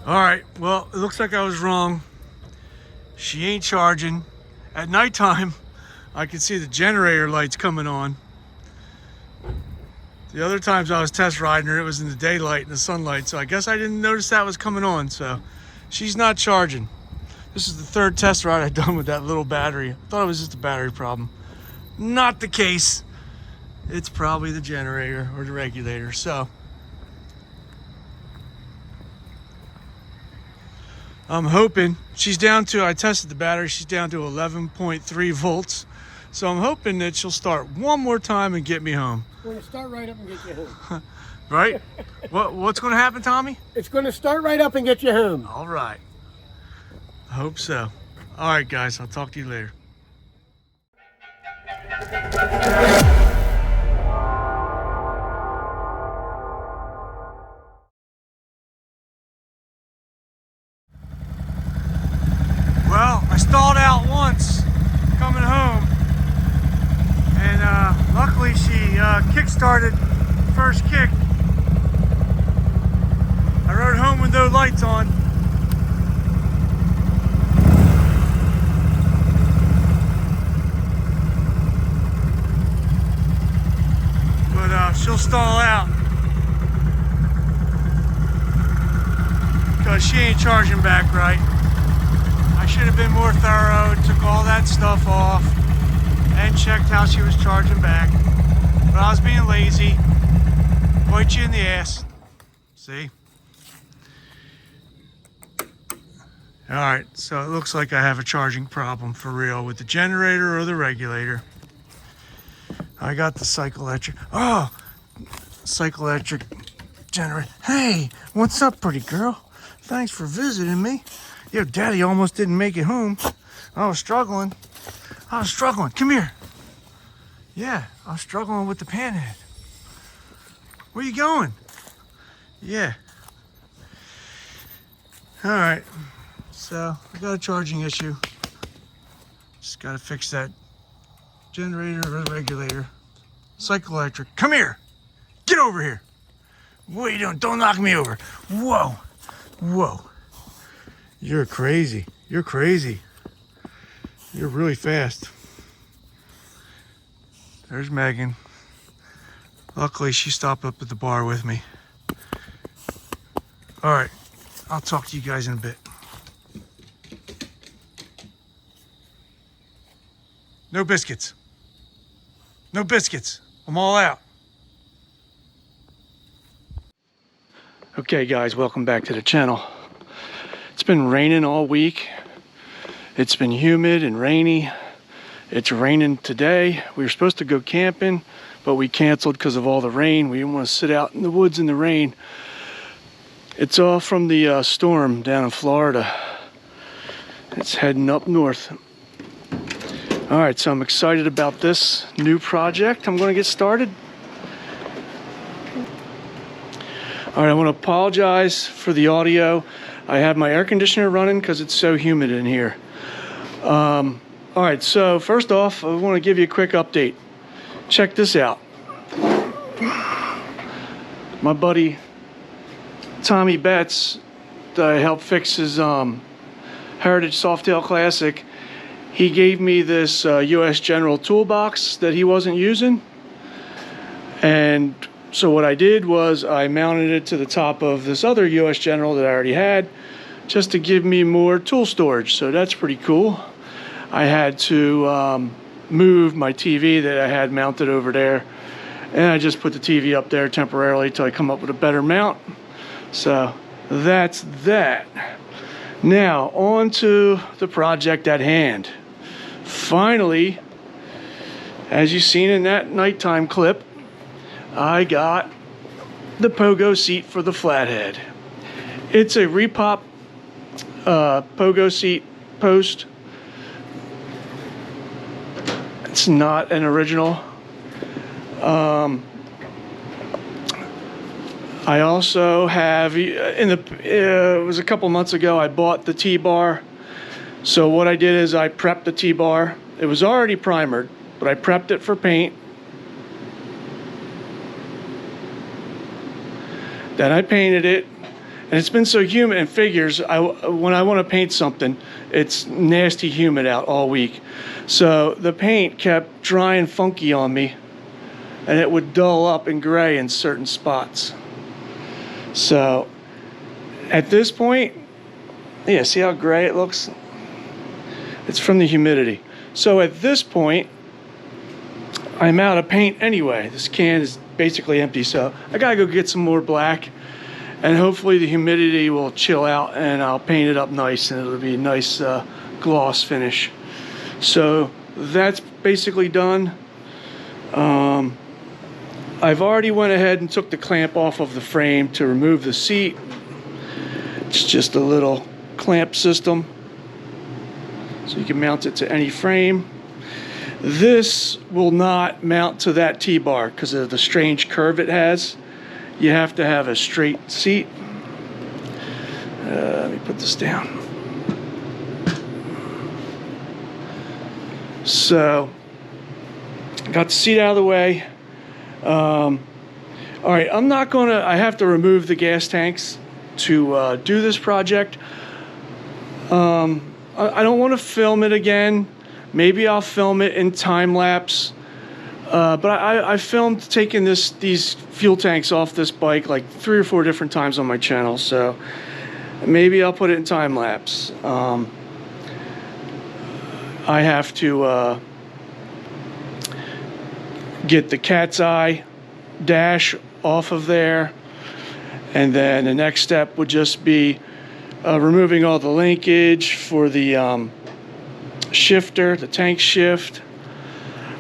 All right, well, it looks like I was wrong. She ain't charging. At nighttime, I can see the generator lights coming on. The other times I was test riding her, it was in the daylight and the sunlight, so I guess I didn't notice that was coming on, so she's not charging. This is the third test ride I've done with that little battery. I thought it was just a battery problem. Not the case. It's probably the generator or the regulator, so I'm hoping she's down to, I tested the battery, she's down to 11.3 volts. So I'm hoping that she'll start one more time and get me home. It's going to start right up and get you home. Right? What's going to happen, Tommy? It's going to start right up and get you home. All right. I hope so. All right, guys. I'll talk to you later. Well, I stalled out once coming home. And luckily she kick-started first kick. I rode home with no lights on. But she'll stall out because she ain't charging back right. I should have been more thorough, took all that stuff off and checked how she was charging back. But I was being lazy. Bite you in the ass. See? Alright, so it looks like I have a charging problem for real with the generator or the regulator. I got the cycloelectric. Oh! Cycloelectric generator. Hey! What's up, pretty girl? Thanks for visiting me. Yo, Daddy almost didn't make it home. I was struggling. Come here. Yeah, I was struggling with the panhead. Where you going? Yeah. All right. So I got a charging issue. Just got to fix that generator or regulator. Cycloelectric. Come here. Get over here. What are you doing? Don't knock me over. Whoa. Whoa. You're crazy. You're crazy. You're really fast. There's Megan. Luckily, she stopped up at the bar with me. All right, I'll talk to you guys in a bit. No biscuits. No biscuits. I'm all out. Okay, guys, welcome back to the channel. It's been raining all week. It's been humid and rainy. It's raining today. We were supposed to go camping, but we canceled because of all the rain. We didn't want to sit out in the woods in the rain. It's all from the storm down in Florida. It's heading up north. All right, so I'm excited about this new project I'm going to get started. All right, I want to apologize for the audio. I have my air conditioner running because it's so humid in here. All right, so first off, I want to give you a quick update. Check this out. My buddy Tommy Betts, that I helped fix his Heritage Softail Classic, he gave me this US General toolbox that he wasn't using. And so what I did was I mounted it to the top of this other US General that I already had, just to give me more tool storage. So that's pretty cool. I had to move my TV that I had mounted over there, and I just put the TV up there temporarily till I come up with a better mount. So that's that. Now on to the project at hand. Finally, as you've seen in that nighttime clip, I got the Pogo seat for the Flathead. It's a repop Pogo seat post. It's not an original. I also have, it was a couple months ago, I bought the T-bar. So what I did is I prepped the T-bar. It was already primered, but I prepped it for paint. Then I painted it, And it's been so humid, and figures, when I want to paint something, it's nasty humid out all week. So the paint kept dry and funky on me, and it would dull up and gray in certain spots. So at this point, yeah, see how gray it looks? It's from the humidity. So at this point, I'm out of paint anyway. This can is basically empty, so I gotta go get some more black, and hopefully the humidity will chill out and I'll paint it up nice and it'll be a nice gloss finish. So that's basically done. I've already went ahead and took the clamp off of the frame to remove the seat. It's just a little clamp system, so you can mount it to any frame. This will not mount to that T-bar because of the strange curve it has. You have to have a straight seat. Let me put this down. So, got the seat out of the way. All right, I have to remove the gas tanks to do this project. I don't want to film it again. Maybe I'll film it in time lapse. But I filmed taking these fuel tanks off this bike like 3 or 4 different times on my channel. So maybe I'll put it in time lapse. I have to get the cat's eye dash off of there, and then the next step would just be removing all the linkage for the shifter, the tank shift.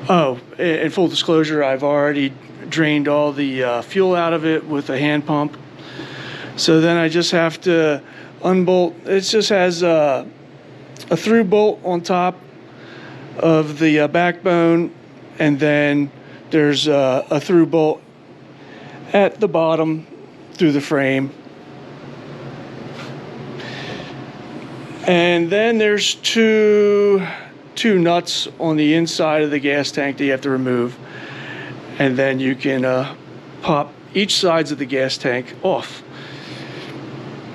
Oh, in full disclosure, I've already drained all the fuel out of it with a hand pump. So then I just have to unbolt. It just has a through bolt on top of the backbone, and then there's a through bolt at the bottom through the frame. And then there's two nuts on the inside of the gas tank that you have to remove, and then you can pop each sides of the gas tank off.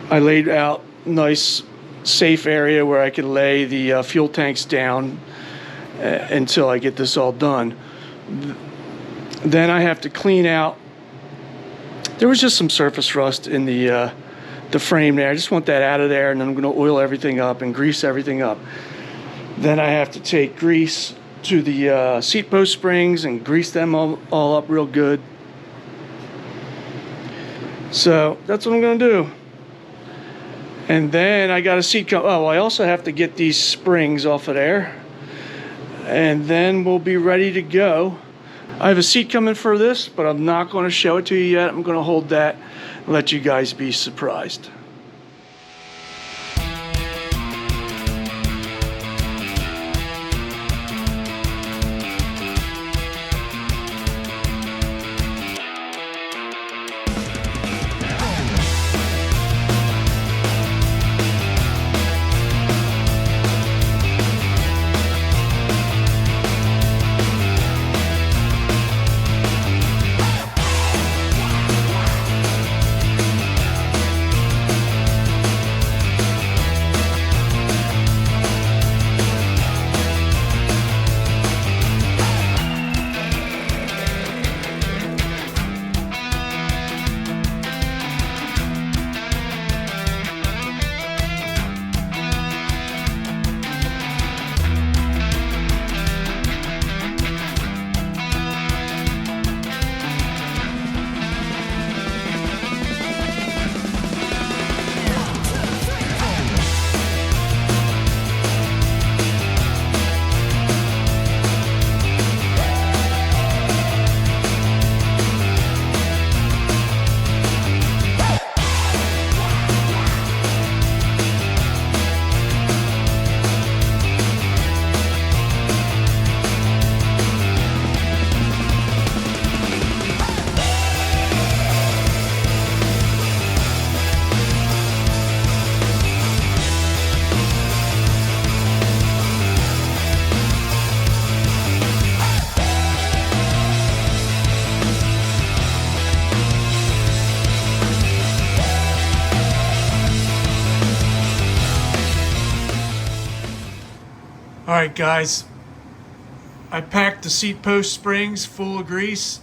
I laid out a nice safe area where I can lay the fuel tanks down until I get this all done. Then I have to clean out. There was just some surface rust in the frame there. I just want that out of there, and then I'm going to oil everything up and grease everything up. Then I have to take grease to the seat post springs and grease them all up real good. So that's what I'm going to do. And then I got a seat I also have to get these springs off of there, and then we'll be ready to go. I have a seat coming for this, but I'm not going to show it to you yet. I'm going to hold that and let you guys be surprised. Alright guys, I packed the seat post springs full of grease.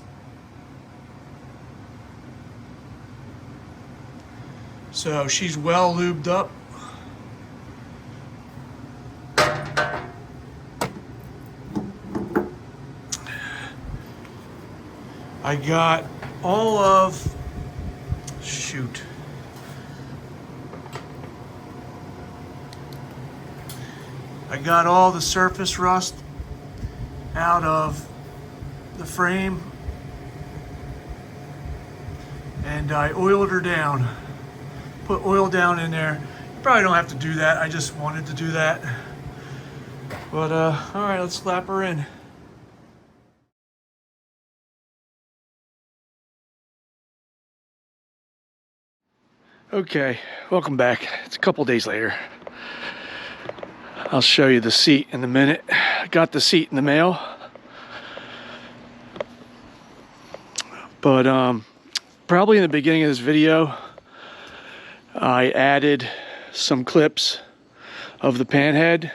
So she's well lubed up. I got all of, I got all the surface rust out of the frame, and I oiled her down. Put oil down in there. You probably don't have to do that. I just wanted to do that. But all right, let's slap her in. Okay, welcome back. It's a couple days later. I'll show you the seat in a minute. I got the seat in the mail. But probably in the beginning of this video, I added some clips of the pan head.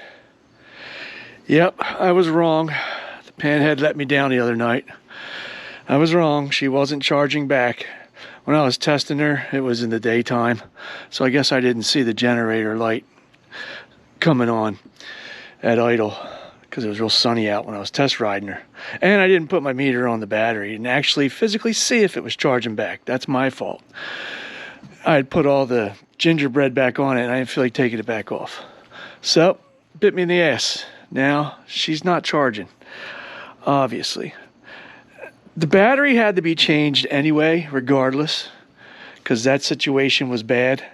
Yep, I was wrong. The pan head let me down the other night. I was wrong. She wasn't charging back. When I was testing her, it was in the daytime, so I guess I didn't see the generator light coming on at idle because it was real sunny out when I was test riding her. And I didn't put my meter on the battery and actually physically see if it was charging back. That's my fault. I had put all the gingerbread back on it and I didn't feel like taking it back off. So, bit me in the ass. Now, she's not charging, obviously. The battery had to be changed anyway, regardless, because that situation was bad.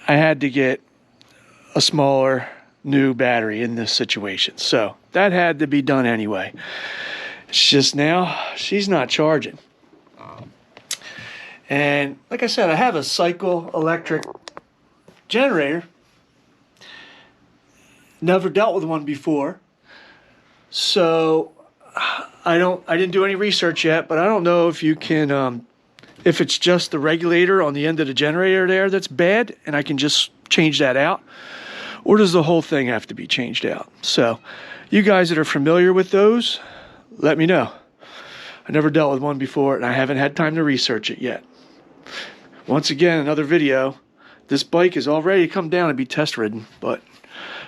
I had to get a smaller, new battery in this situation. So that had to be done anyway. It's just now, she's not charging. And like I said, I have a cycle electric generator. Never dealt with one before. So I didn't do any research yet, but I don't know if you can, if it's just the regulator on the end of the generator there that's bad and I can just change that out, or does the whole thing have to be changed out? So you guys that are familiar with those, let me know. I never dealt with one before and I haven't had time to research it yet. Once again, another video. This bike is all ready to come down and be test ridden, but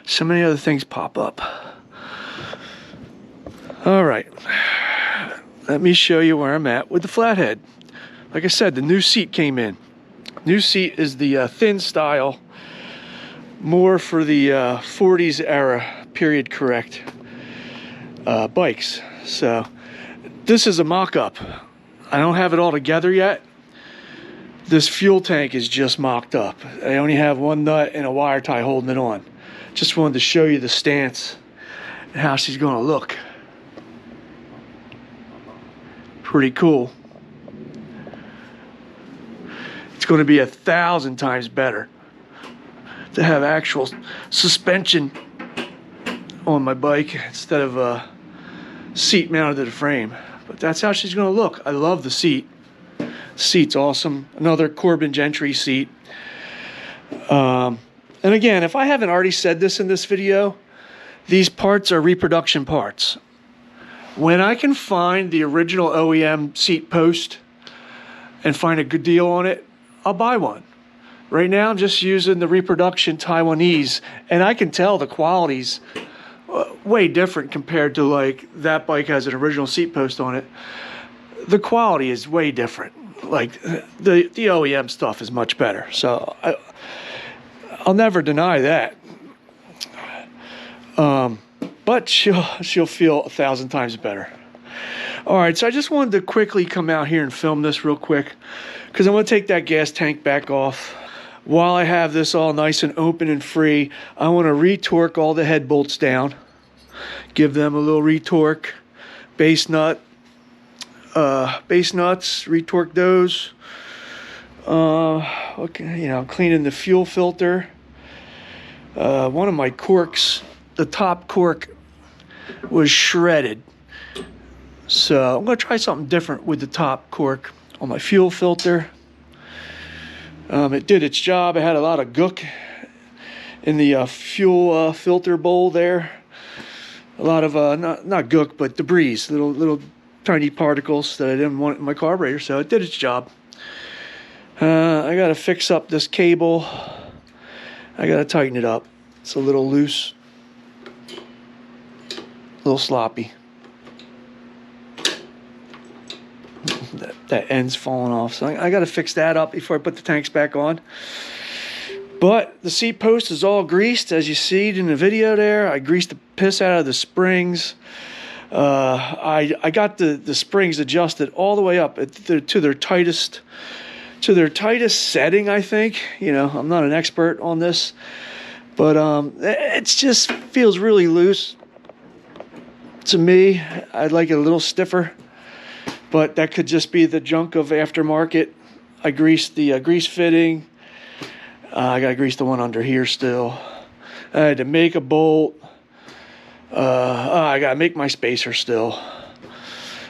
so many other things pop up. All right, let me show you where I'm at with the Flathead. Like I said, the new seat came in. New seat is the thin style, more for the 40s era, period correct bikes. So this is a mock-up. I don't have it all together yet. This fuel tank is just mocked up. I only have one nut and a wire tie holding it on. Just wanted to show you the stance and how she's gonna look. Pretty cool. It's going to be 1,000 times better to have actual suspension on my bike instead of a seat mounted to the frame. But that's how she's going to look. I love the seat. Seat's awesome. Another Corbin Gentry seat. And again, if I haven't already said this in this video, these parts are reproduction parts. When I can find the original OEM seat post and find a good deal on it, I'll buy one. Right now I'm just using the reproduction Taiwanese, and I can tell the quality's way different compared to like that bike has an original seat post on it. The quality is way different. Like the OEM stuff is much better. So I'll never deny that. But she'll feel 1,000 times better. All right, so I just wanted to quickly come out here and film this real quick because I'm going to take that gas tank back off. While I have this all nice and open and free, I want to retorque all the head bolts down, give them a little retorque, base nuts, retorque those. Okay, you know, cleaning the fuel filter. One of my corks, the top cork was shredded. So I'm going to try something different with the top cork on my fuel filter. It did its job. It had a lot of gook in the fuel filter bowl there. a lot of not gook, but debris, little tiny particles that I didn't want in my carburetor. So it did its job. I got to fix up this cable. I got to tighten it up. It's a little loose, a little sloppy. That end's falling off, so I got to fix that up before I put the tanks back on. But the seat post is all greased, as you see in the video there. I greased the piss out of the springs. I got the springs adjusted all the way up to their tightest setting, I think. You know, I'm not an expert on this, but it just feels really loose to me. I'd like it a little stiffer, but that could just be the junk of aftermarket. I greased the grease fitting. I gotta grease the one under here still. I had to make a bolt. I gotta make my spacer still.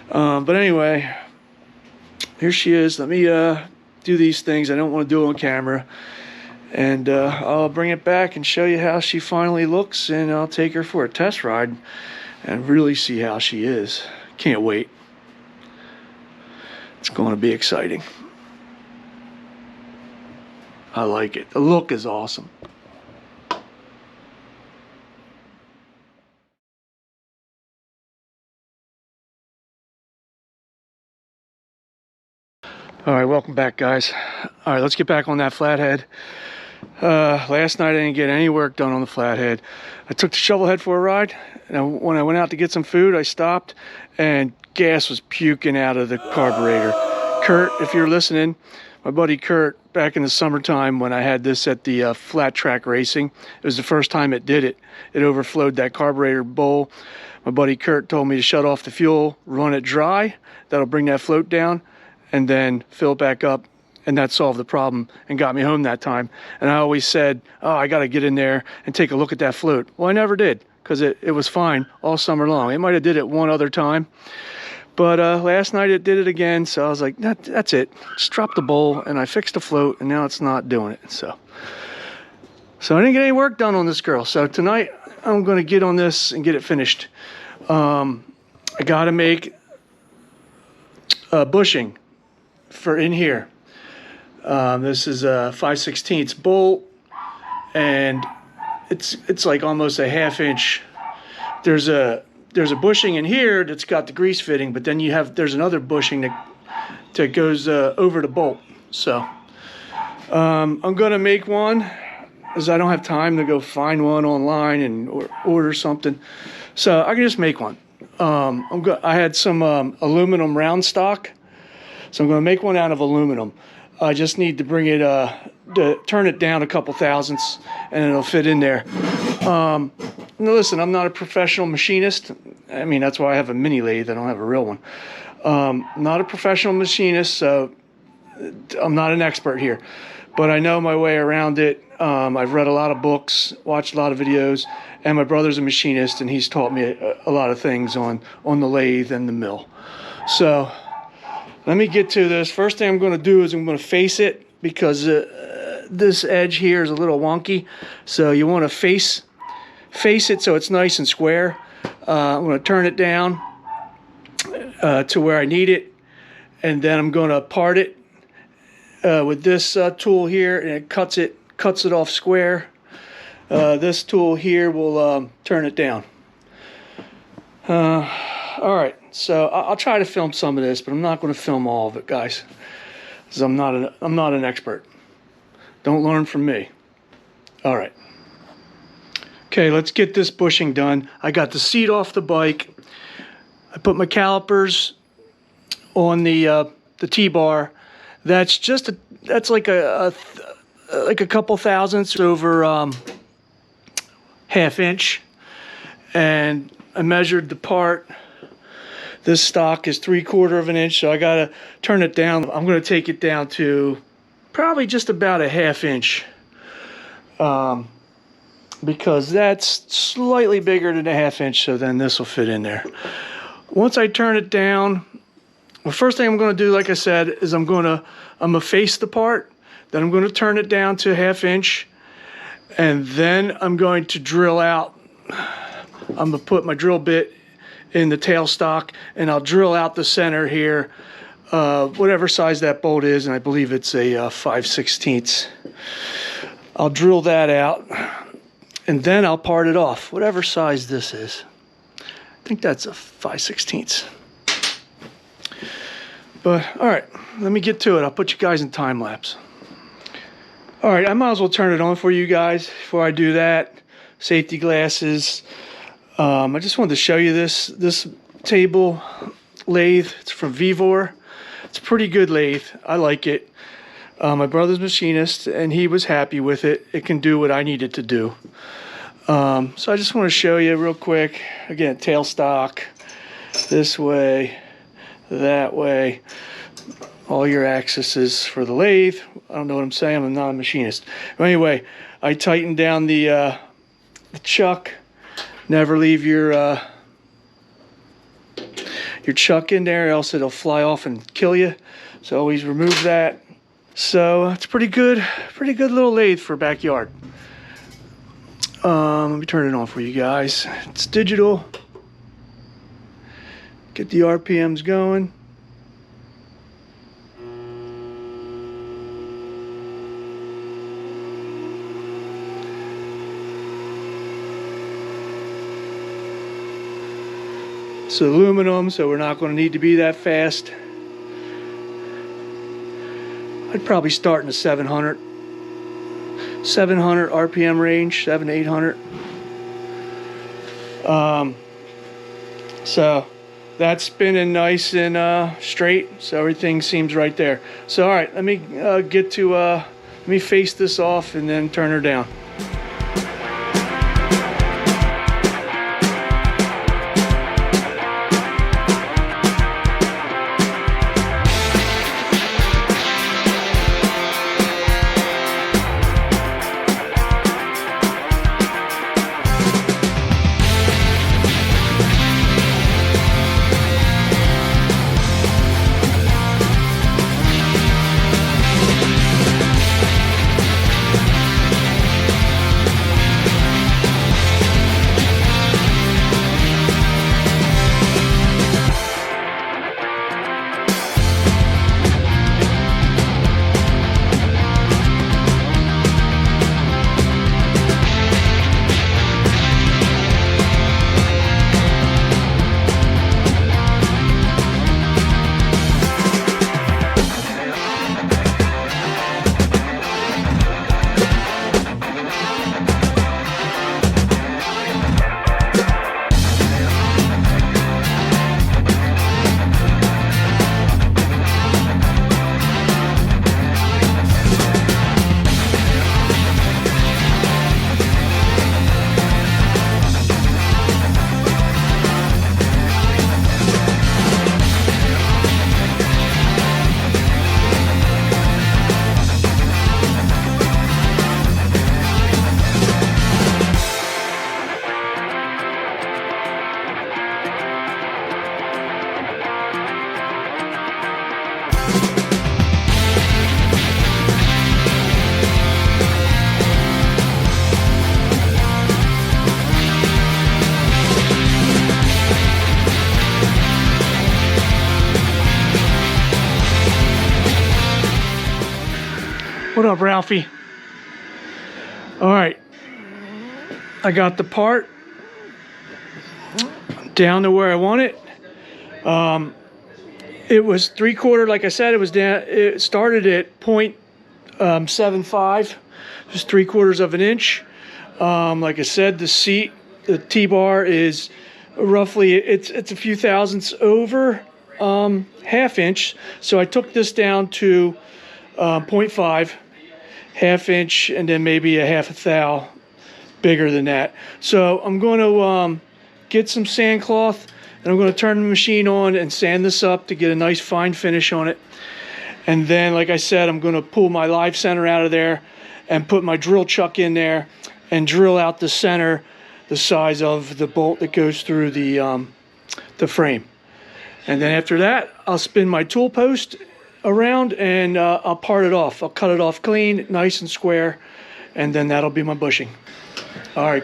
But anyway, here she is. Let me do these things. I don't want to do it on camera. And I'll bring it back and show you how she finally looks, and I'll take her for a test ride and really see how she is. Can't wait. It's going to be exciting. I like it. The look is awesome. All right, welcome back, guys. All right, let's get back on that Flathead. Last night I didn't get any work done on the Flathead. I took the shovel head for a ride, and when I went out to get some food, I stopped, and gas was puking out of the carburetor. Kurt, if you're listening, my buddy Kurt, back in the summertime when I had this at the flat track racing, it was the first time it did it. It overflowed that carburetor bowl. My buddy Kurt told me to shut off the fuel, run it dry. That'll bring that float down, and then fill it back up, and that solved the problem and got me home that time. And I always said, oh, I got to get in there and take a look at that float. Well, I never did, because it was fine all summer long. It might have did it one other time, but last night it did it again, so I was like, that's it. Just drop the bowl, and I fixed the float, and now it's not doing it. So I didn't get any work done on this girl. So tonight I'm going to get on this and get it finished. I got to make a bushing for in here. This is a 5/16 bolt, and it's like almost a ½ inch. There's a bushing in here that's got the grease fitting, but then there's another bushing that goes over the bolt. So I'm gonna make one, because I don't have time to go find one online and order something. So I can just make one. I had some aluminum round stock, so I'm going to make one out of aluminum. I just need to bring it, to turn it down a couple thousandths, and it'll fit in there. Now listen, I'm not a professional machinist. I mean, that's why I have a mini lathe. I don't have a real one. I'm not a professional machinist, so I'm not an expert here. But I know my way around it. I've read a lot of books, watched a lot of videos, and my brother's a machinist, and he's taught me a lot of things on the lathe and the mill. So let me get to this. First thing I'm going to do is I'm going to face it, because this edge here is a little wonky. So you want to face it so it's nice and square. I'm going to turn it down to where I need it, and then I'm going to part it with this tool here, and it cuts it off square. This tool here will turn it down. All right, so I'll try to film some of this, but I'm not going to film all of it, guys, because I'm not an expert. Don't learn from me. All right. Okay, let's get this bushing done. I got the seat off the bike. I put my calipers on the T-bar. That's like a couple thousandths over ½ inch, and I measured the part. This stock is 3/4 of an inch, so I gotta turn it down. I'm gonna take it down to probably just about a ½ inch, because that's slightly bigger than a ½ inch, so then this will fit in there. Once I turn it down, the first thing I'm gonna do, like I said, is I'm gonna face the part, then I'm gonna turn it down to ½ inch, and then I'm going to drill out I'm gonna put my drill bit in the tailstock, and I'll drill out the center here, whatever size that bolt is, and I believe it's a 5/16. I'll drill that out, and then I'll part it off, whatever size this is. I think that's a 5/16. But all right, let me get to it. I'll put you guys in time lapse. All right, I might as well turn it on for you guys before I do that. Safety glasses. I just wanted to show you this table lathe. It's from Vivor. It's a pretty good lathe. I like it. My brother's machinist, and he was happy with it. It can do what I need it to do. So I just want to show you real quick. Again, tailstock, this way, that way. All your axes for the lathe. I don't know what I'm saying. I'm not a machinist. But anyway, I tightened down the chuck. Never leave your chuck in there, else it'll fly off and kill you. So always remove that. So it's pretty good little lathe for backyard. Let me turn it on for you guys. It's digital. Get the RPMs going. It's aluminum, so we're not going to need to be that fast. I'd probably start in the 700 RPM range, 700 to 800. So that's spinning nice and straight, so everything seems right there. So all right, let me let me face this off and then turn her down. What up, Ralphie? All right, I got the part down to where I want it. It was 3/4, like I said, it was down. It started at 0.75, just 3/4 of an inch. Like I said, the seat, the T-bar is roughly, it's a few thousandths over half inch. So I took this down to 0.5, half inch, and then maybe a half a thou bigger than that. So I'm going to get some sand cloth, and I'm going to turn the machine on and sand this up to get a nice fine finish on it. And then, like I said, I'm going to pull my live center out of there and put my drill chuck in there and drill out the center the size of the bolt that goes through the frame. And then after that, I'll spin my tool post around and I'll part it off. I'll cut it off clean, nice and square, and then that'll be my bushing. All right.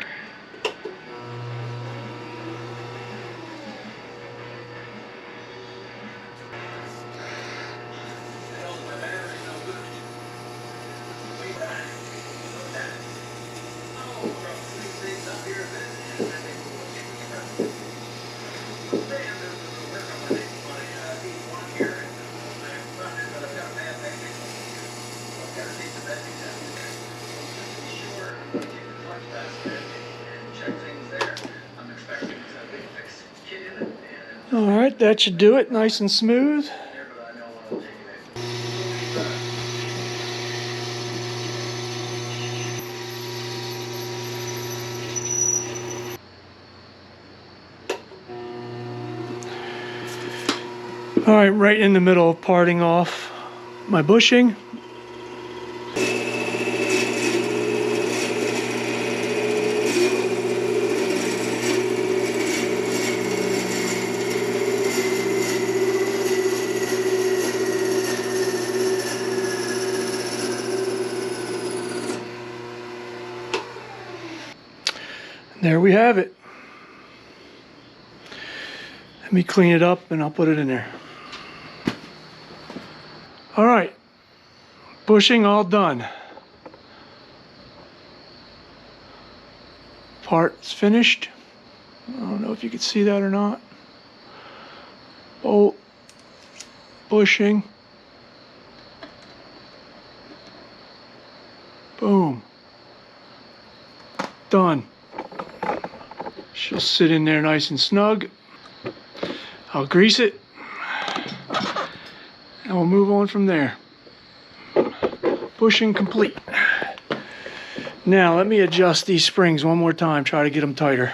All right, that should do it, nice and smooth. All right, right in the middle of parting off my bushing. There we have it. Let me clean it up and I'll put it in there. All right, bushing all done. Part's finished. I don't know if you can see that or not. Bolt, bushing. Boom. Done. She'll sit in there nice and snug. I'll grease it and we'll move on from there. Bushing complete. Now let me adjust these springs one more time, try to get them tighter.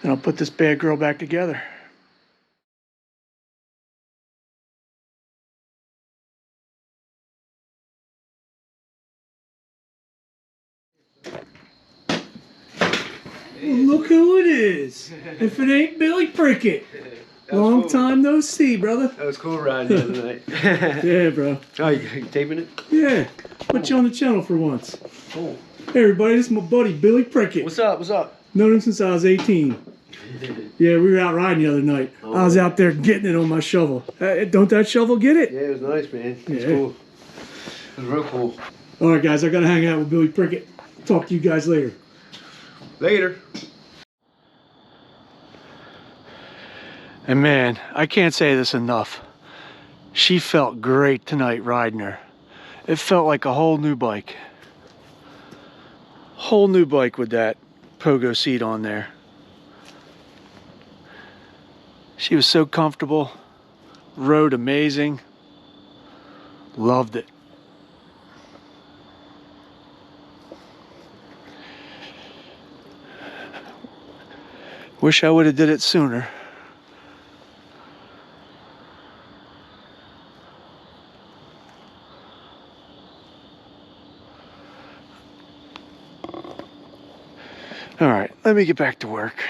Then I'll put this bad girl back together. Look who it is. If it ain't Billy Prickett. Long cool. Time no see, brother. That was cool riding the other night. Yeah, bro. Oh, you taping it? Yeah. Put you on the channel for once. Cool. Hey, everybody, this is my buddy, Billy Prickett. What's up? What's up? Known him since I was 18. Yeah, we were out riding the other night. Oh. I was out there getting it on my shovel. Don't that shovel get it? Yeah, it was nice, man. It was cool. It was real cool. All right, guys, I got to hang out with Billy Prickett. Talk to you guys later. Later. And man, I can't say this enough. She felt great tonight riding her. It felt like a whole new bike. Whole new bike with that Pogo seat on there. She was so comfortable. Rode amazing. Loved it. Wish I would have did it sooner. All right, let me get back to work.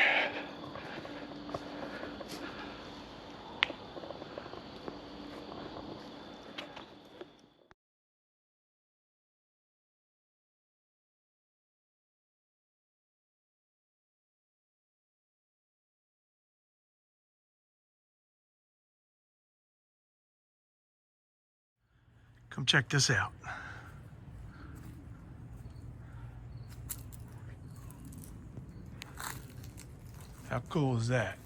Come check this out. How cool is that?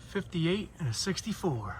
58 and a 64.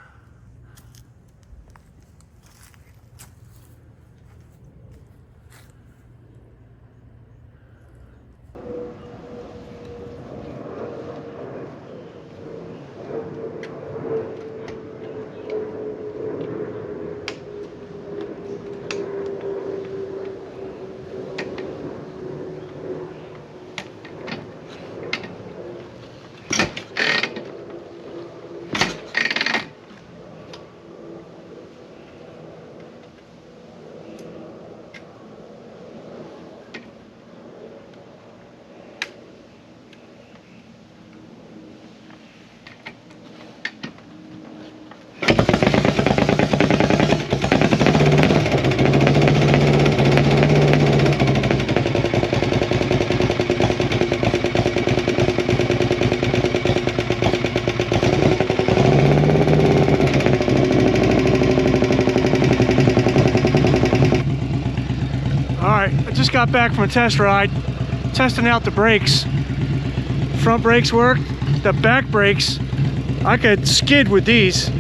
Just got back from a test ride, testing out the brakes. Front brakes work, the back brakes, I could skid with these.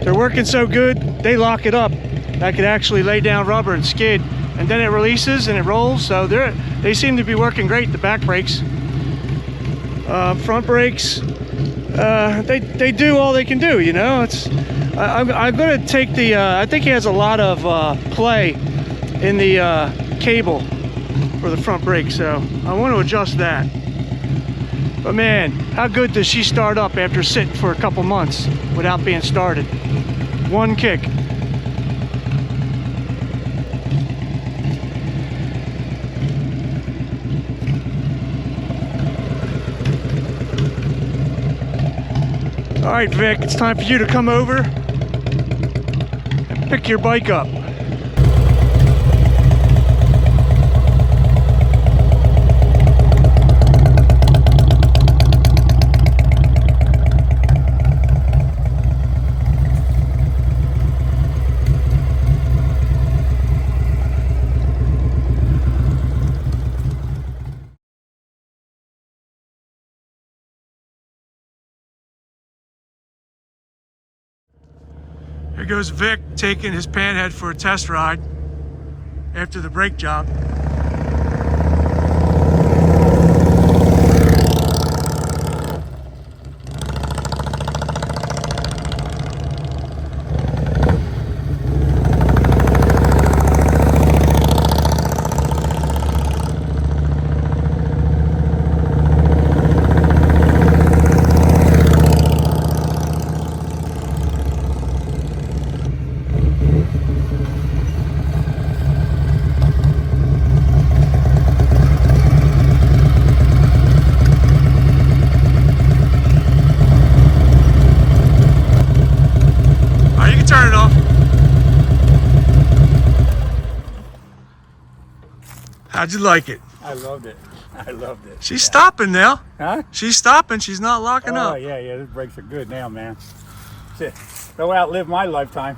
They're working so good, they lock it up. I could actually lay down rubber and skid and then it releases and it rolls. So they seem to be working great. The back brakes, front brakes, they do all they can do. You know, I'm gonna take the. I think he has a lot of play in the cable for the front brake, so I want to adjust that. But man, how good does she start up after sitting for a couple months without being started? One kick. All right, Vic, it's time for you to come over and pick your bike up. Here goes Vic taking his Panhead for a test ride after the brake job. Turn it off. How'd you like it? I loved it. I loved it. She's stopping now. Huh? She's stopping. She's not locking Oh, up. yeah, these brakes are good now, man. They'll outlive my lifetime.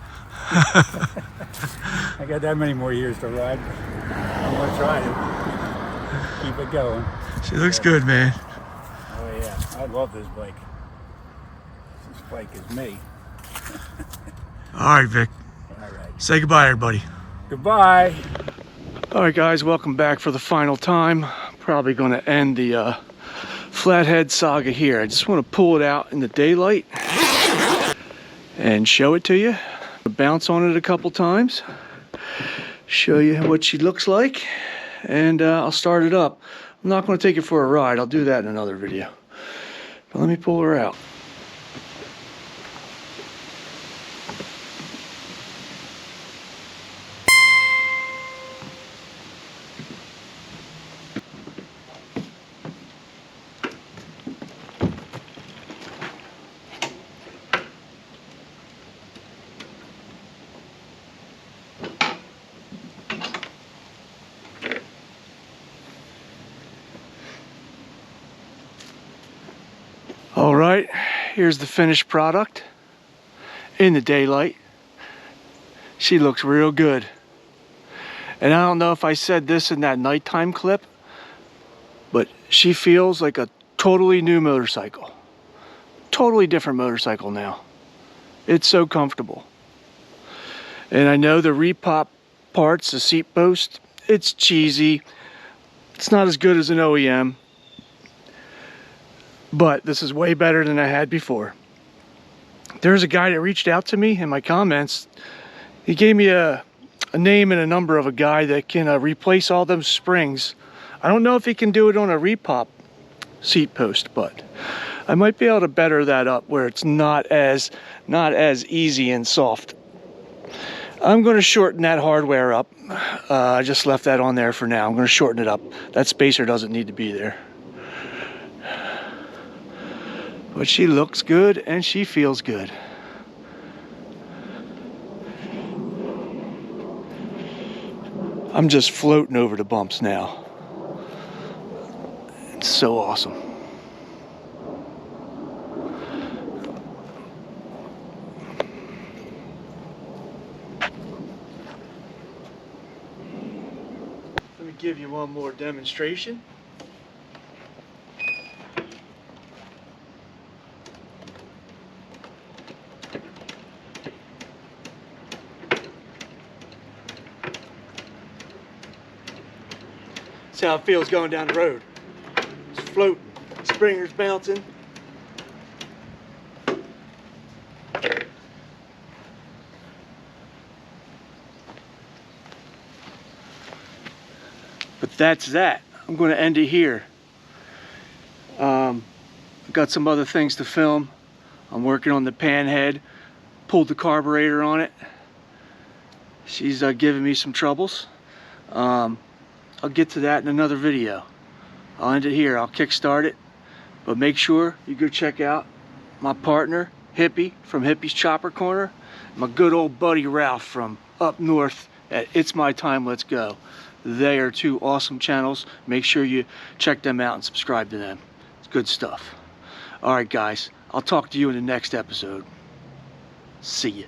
I got that many more years to ride. I'm going to try to keep it going. She looks good, man. Oh, yeah. I love this bike. This bike is me. All right, Vic. All right. Say goodbye, everybody. Goodbye. All right, guys, welcome back for the final time. Probably going to end the Flathead saga here. I just want to pull it out in the daylight and show it to you. Bounce on it a couple times, show you what she looks like, and I'll start it up. I'm not going to take it for a ride. I'll do that in another video. But let me pull her out. All right, here's the finished product in the daylight. She looks real good. And I don't know if I said this in that nighttime clip, but she feels like a totally new motorcycle. Totally different motorcycle now. It's so comfortable. And I know the repop parts, the seat post, it's cheesy. It's not as good as an OEM. But this is way better than I had before. There's a guy that reached out to me in my comments. He gave me a name and a number of a guy that can replace all them springs. I don't know if he can do it on a repop seat post, but I might be able to better that up where it's not as easy and soft. I'm going to shorten that hardware up. I just left that on there for now. I'm going to shorten it up. That spacer doesn't need to be there. But she looks good and she feels good. I'm just floating over the bumps now. It's so awesome. Let me give you one more demonstration. That's how it feels going down the road. It's floating. Springer's bouncing. But that's that. I'm going to end it here. I've got some other things to film. I'm working on the pan head. Pulled the carburetor on it. She's giving me some troubles. I'll get to that in another video. I'll end it here. I'll kickstart it. But make sure you go check out my partner, Hippie, from Hippie's Chopper Corner. My good old buddy Ralph from up north at It's My Time, Let's Go. They are two awesome channels. Make sure you check them out and subscribe to them. It's good stuff. Alright guys, I'll talk to you in the next episode. See ya.